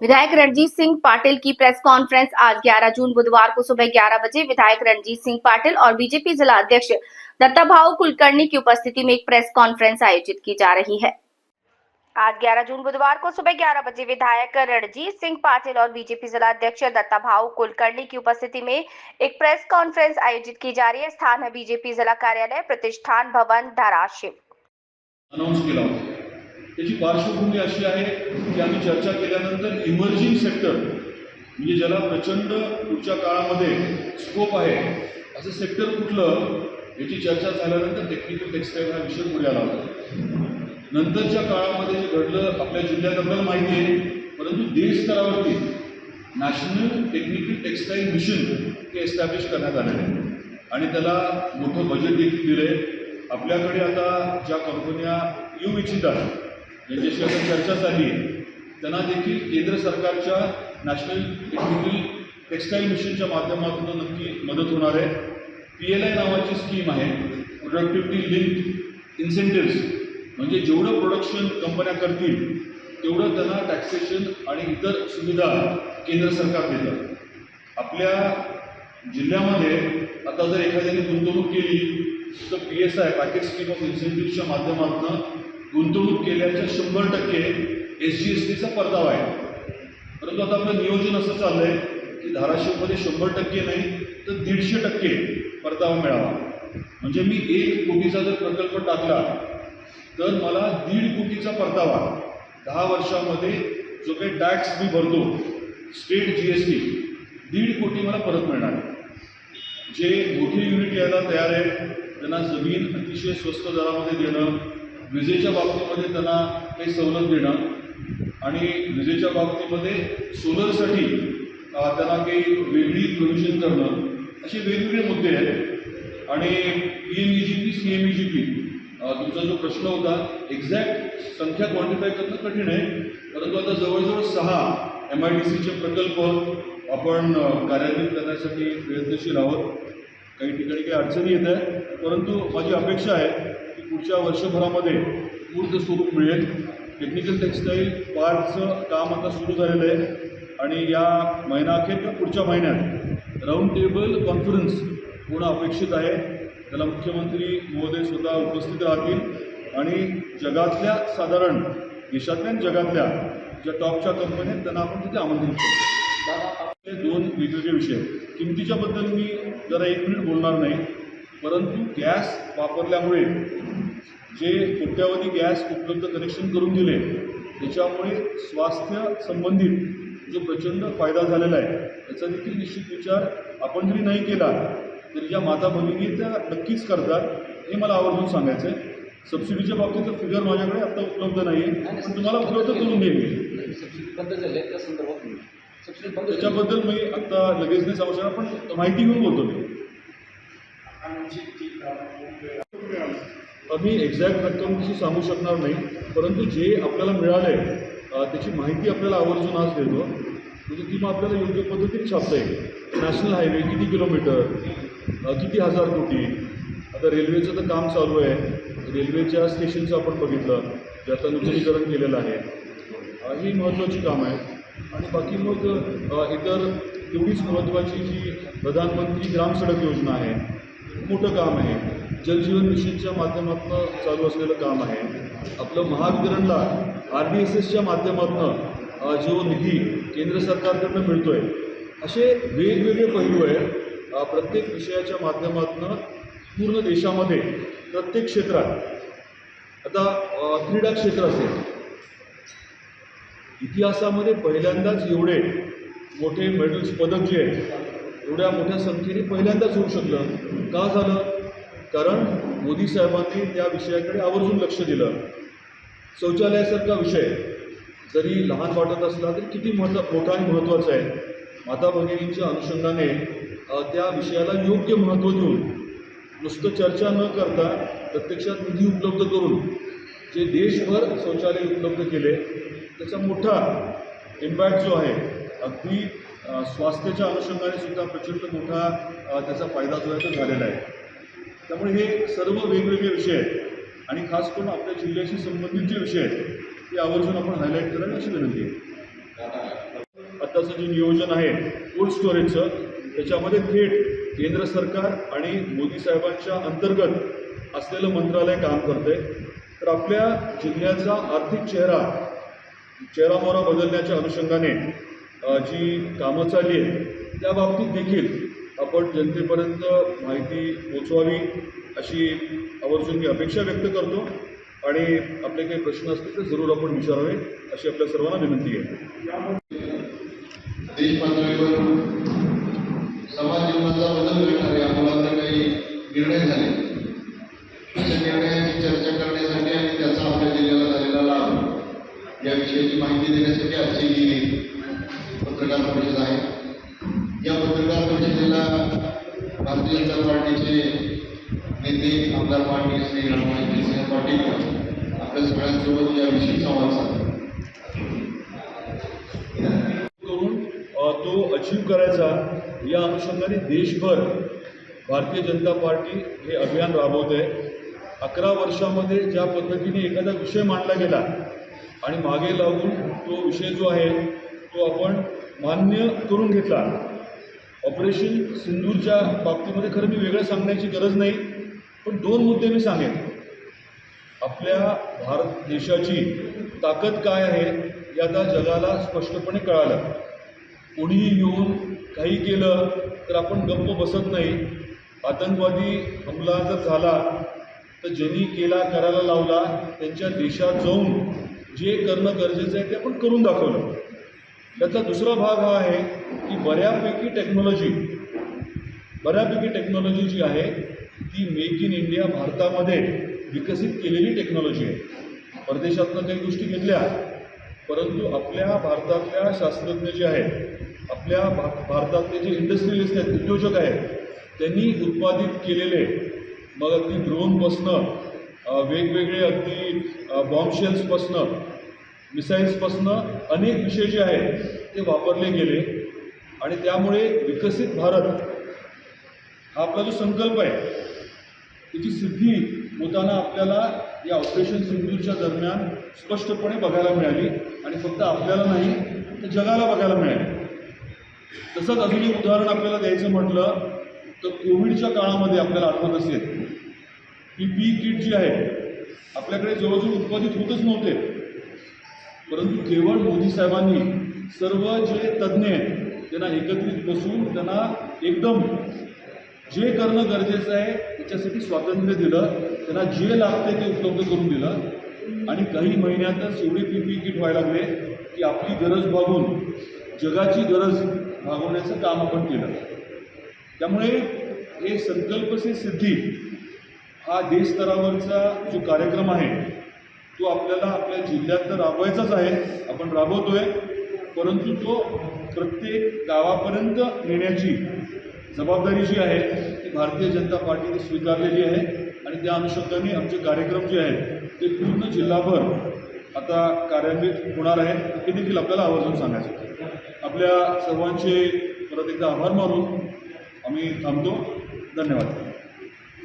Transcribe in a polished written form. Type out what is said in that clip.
विधायक रणजीत सिंह पाटिल की press conference आज 11 जून बुधवार को सुबह 11 बजे विधायक रणजीत सिंह पाटिल और बीजेपी जिला अध्यक्ष दत्ताभाऊ कुलकर्णी की उपस्थिति में एक प्रेस कॉन्फ्रेंस आयोजित की जा रही है। आज 11 जून बुधवार को सुबह 11 बजे विधायक रणजीत सिंह पाटिल और बीजेपी जिला अध्यक्ष दत्ताभाऊ कुलकर्णी की उपस्थिति में एक प्रेस कॉन्फ्रेंस आयोजित की जा रही है। स्थान है बीजेपी जिला कार्यालय, प्रतिष्ठान भवन, धाराशिव। अनाउन्स केला होता। त्याची पार्श्वभूमी अशी आहे की आम्ही चर्चा केल्यानंतर इमर्जिंग सेक्टर म्हणजे ज्याला प्रचंड पुढच्या काळामध्ये स्कोप आहे असं सेक्टर कुठलं याची चर्चा झाल्यानंतर टेक्निकल टेक्सटाईल हा विषय पुढे आला होता। नंतरच्या काळामध्ये जे घडलं आपल्या जिल्ह्यात आपल्याला माहिती आहे, परंतु देश स्तरावरती नॅशनल टेक्निकल टेक्सटाईल मिशन हे एस्टॅब्लिश करण्यात आलेलं आहे आणि त्याला मोठं बजेट देखील दिलं आहे। आपल्याकडे आता ज्या कंपन्या येऊ इच्छितात ज्यांच्याशी आता चर्चा झाली आहे त्यांना देखील केंद्र सरकारच्या नॅशनल टेक्निकल टेक्सटाईल मिशनच्या माध्यमातून नक्की मदत होणार आहे। PLI नावाची स्कीम आहे, प्रोडक्टिव्हिटी लिंक्ड इन्सेंटिव्स, म्हणजे जेवढं प्रोडक्शन कंपन्या करतील तेवढं त्यांना टॅक्सेशन आणि इतर सुविधा केंद्र सरकार देतं। आपल्या जिल्ह्यामध्ये आता जर एखाद्याने गुंतवणूक केली तर PSI पॅकेज स्कीम ऑफ इन्सेंटिव्हच्या माध्यमातून गुंतवणूक केल्याच्या 100% SGSTचा परतावा आहे। परंतु आता आपलं नियोजन असं चाललं आहे की धाराशिवमध्ये 100% नाही तर 150% परतावा मिळावा। म्हणजे मी 1 कोटीचा जर प्रकल्प टाकला तर मला 1.5 कोटीचा परतावा 10 वर्षामध्ये जो काही टॅक्स मी भरतो स्टेट GST 1.5 कोटी मला परत मिळणार आहे। जे मोठी युनिट यायला तयार आहे त्यांना जमीन अतिशय स्वस्त दरामध्ये देणं, विजेच्या बाबतीमध्ये त्यांना काही सवलत देणं आणि विजेच्या बाबतीमध्ये सोलरसाठी त्यांना काही वेगळी प्रोव्हिजन करणं, असे वेगवेगळे मुद्दे आहेत। आणि PMEGP CMEGP तुमचा जो प्रश्न होता एक्झॅक्ट संख्या क्वांटिफाय करणं कठीण आहे, परंतु आता जवळजवळ 6 MIDCचे प्रकल्प आपण कार्यान्वित करण्यासाठी प्रयत्नशील आहोत। काही ठिकाणी काही अडचणी येत आहे, परंतु माझी अपेक्षा आहे की पुढच्या वर्षभरामध्ये मूर्त स्वरूप मिळेल। टेक्निकल टेक्सटाईल पार्कचं काम आता सुरू झालेलं आहे आणि या महिनाअखेर किंवा पुढच्या महिन्यात राऊंड टेबल कॉन्फरन्स होणं अपेक्षित आहे। त्याला मुख्यमंत्री महोदय स्वतः उपस्थित राहतील आणि जगातल्या साधारण देशातल्या आणि जगातल्या ज्या टॉपच्या कंपन्या आहेत त्यांना आपण तिथे आमंत्रित करतो। हे 2 वेगवेगळे विषय आहेत। किमतीच्याबद्दल मी जरा 1 मिनिट बोलणार नाही, परंतु गॅस वापरल्यामुळे जे कोट्यावधी गॅस उपलब्ध कनेक्शन करून दिले त्याच्यामुळे स्वास्थ्य संबंधित जो प्रचंड फायदा झालेला आहे त्याचा देखील निश्चित विचार आपण जरी नाही केला तरी ज्या माता भगिनी त्या नक्कीच करतात, हे मला आवर्जून सांगायचं आहे। सबसिडीच्या बाबतीत फिगर माझ्याकडे आता उपलब्ध नाही आहे, पण तुम्हाला उपलब्ध करून देईल। त्याच्याबद्दल मी आता लगेच नाही सांगू शकणार, पण माहिती घेऊन बोलतो मी। आम्ही एक्झॅक्ट रक्कम कशी सांगू शकणार नाही, परंतु जे आपल्याला मिळालं आहे त्याची माहिती आपल्याला आवर्जून आज देतो, म्हणजे ती मग आपल्याला योग्य पद्धतीने छापता येईल। नॅशनल हायवे किती किलोमीटर, किती हजार कोटी, आता रेल्वेचं तर काम चालू आहे, रेल्वेच्या स्टेशनचं आपण बघितलं जे आता नूतनीकरण केलेलं आहे, ही महत्त्वाची कामं आहे। आणि बाकी मग इतर तेवढीच महत्त्वाची जी प्रधानमंत्री ग्राम सडक योजना आहे, मोठं काम आहे। जलजीवन मिशनच्या माध्यमातून चालू असलेलं काम आहे। आपलं महावितरणला RDSSच्या माध्यमातून जो निधी केंद्र सरकारकडून मिळतो आहे, असे वेगवेगळे पैलू आहेत। प्रत्येक विषयाच्या माध्यमातून पूर्ण देशामध्ये प्रत्येक क्षेत्रात, आता क्रीडा क्षेत्र असेल, इतिहासामध्ये पहिल्यांदाच एवढे मोठे मेडल्स पदक जे आहेत एवढ्या मोठ्या संख्येने पहिल्यांदाच होऊ शकलं। का झालं? कारण मोदी साहेबांनी त्या विषयाकडे आवर्जून लक्ष दिलं। शौचालयासारखा विषय जरी लहान वाटत असला तरी किती मोठा आणि महत्त्वाचा आहे। माता भगिनींच्या अनुषंगाने त्या विषयाला योग्य महत्त्व देऊन नुसतं चर्चा न करता प्रत्यक्षात निधी उपलब्ध करून जे देशभर शौचालय उपलब्ध केले त्याचा मोठा इम्पॅक्ट जो आहे, अगदी स्वास्थ्याच्या अनुषंगाने सुद्धा प्रचंड मोठा त्याचा फायदा जो आहे तो झालेला आहे। त्यामुळे हे सर्व वेगवेगळे विषय आहेत आणि खास करून आपल्या जिल्ह्याशी संबंधित जे विषय आहेत ते आवर्जून आपण हायलाईट करावे अशी विनंती आहे। आत्ताचं जे नियोजन आहे कोल्ड स्टोरेजचं, त्याच्यामध्ये थेट केंद्र सरकार आणि मोदी साहेबांच्या अंतर्गत असलेलं मंत्रालय काम करतं आहे. तर आपल्या जिल्ह्याचा आर्थिक चेहरामोहरा बदलण्याच्या अनुषंगाने जी कामं चालली आहेत त्या बाबतीत देखील आपण जनतेपर्यंत माहिती पोचवावी अशी आवर्जून मी अपेक्षा व्यक्त करतो आणि आपले काही प्रश्न असतील तर जरूर आपण विचारावे अशी आपल्या सर्वांना विनंती आहे. देश पातळीवर समाज जीवनाचा बदल करणारे आम्हाला काही निर्णय झाले, अशा निर्णयांची चर्चा करण्यासाठी आणि त्याचा आपल्या जिल्ह्याला झालेला लाभ याविषयीची माहिती देण्यासाठी आजची ही पत्रकार परिषद आहे. या पत्रकार परिषदेला भारतीय जनता पार्टीचे नेते आमदार माननीय श्री रणजितसिंह पाटील आपल्या सगळ्यांसोबत याविषयी संवाद साधला. तो अचीव करायचा या अनुषंगाने देशभर भारतीय जनता पार्टी हे अभियान राबवते. 11 वर्षामध्ये ज्या पद्धतीने एखादा विषय मांडला गेला आणि मागे लागून तो विषय जो आहे तो आपण मान्य करून घेतला. ऑपरेशन सिंदूरच्या बाबतीमध्ये खरं मी वेगळं सांगण्याची गरज नाही, पण 2 मुद्दे मी सांगेन. आपल्या भारत देशाची ताकद काय आहे हे आता जगाला स्पष्टपणे कळालं. कोणीही येऊन काही केलं तर आपण गप्प बसत नाही. आतंकवादी हमला जर झाला तर ज्यांनी करायला लावला त्यांच्या देशात जाऊन जे करणं गरजेचं आहे ते आपण करून दाखवलं. त्याचा दुसरा भाग हा आहे की बऱ्यापैकी टेक्नॉलॉजी जी आहे ती मेक इन इंडिया भारतामध्ये विकसित केलेली टेक्नॉलॉजी आहे. परदेशातनं काही गोष्टी घेतल्या, परंतु आपल्या भारतातल्या शास्त्रज्ञ जे आहेत, आपल्या भारतातले जे इंडस्ट्रियलिस्ट आहेत, उद्योजक आहेत, त्यांनी उत्पादित केलेले मग अगदी ड्रोनपासनं वेगवेगळे अगदी बॉम्बशेल्सपासनं मिसाईल्सपासनं अनेक विषय जे आहेत ते वापरले गेले आणि त्यामुळे विकसित भारत हा आपला जो संकल्प आहे त्याची सिद्धी होताना आपल्याला या ऑपरेशन सिंदूरच्या दरम्यान स्पष्टपणे बघायला मिळाली आणि फक्त आपल्याला नाही तर जगाला बघायला मिळाली. तसंच अजून एक उदाहरण आपल्याला द्यायचं म्हटलं तर कोविडच्या काळामध्ये आपल्याला आठवत असेल PPE किट जी आहे आपल्याकडे जवळजवळ उत्पादित होतच नव्हते, परंतु केवळ मोदी साहेबांनी सर्व जे तज्ज्ञ आहेत त्यांना एकत्रित बसून त्यांना एकदम जे करणं गरजेचं आहे त्याच्यासाठी स्वातंत्र्य दिलं, त्यांना जे लागते ते उपलब्ध करून दिलं आणि काही महिन्यातच एवढे PPE किट व्हायला लागले की आपली गरज भागून जगाची गरज भागवण्याचं काम आपण केलं. त्यामुळे हे संकल्प से सिद्धी हा देश स्तरावरचा जो कार्यक्रम आहे तो आपल्याला आपल्या जिल्ह्यात तर राबवायचाच आहे, आपण राबवतोय, परंतु तो प्रत्येक गावापर्यंत नेण्याची जबाबदारी जी आहे ती भारतीय जनता पार्टीने स्वीकारलेली आहे आणि त्या अनुषंगाने आमचे कार्यक्रम जे आहेत ते पूर्ण जिल्हाभर आता कार्यान्वित होणार आहेत. हे देखील आपल्याला आवर्जून सांगायचं आहे. आपल्या सर्वांचे परत एकदा आभार मानून आम्ही थांबतो. धन्यवाद.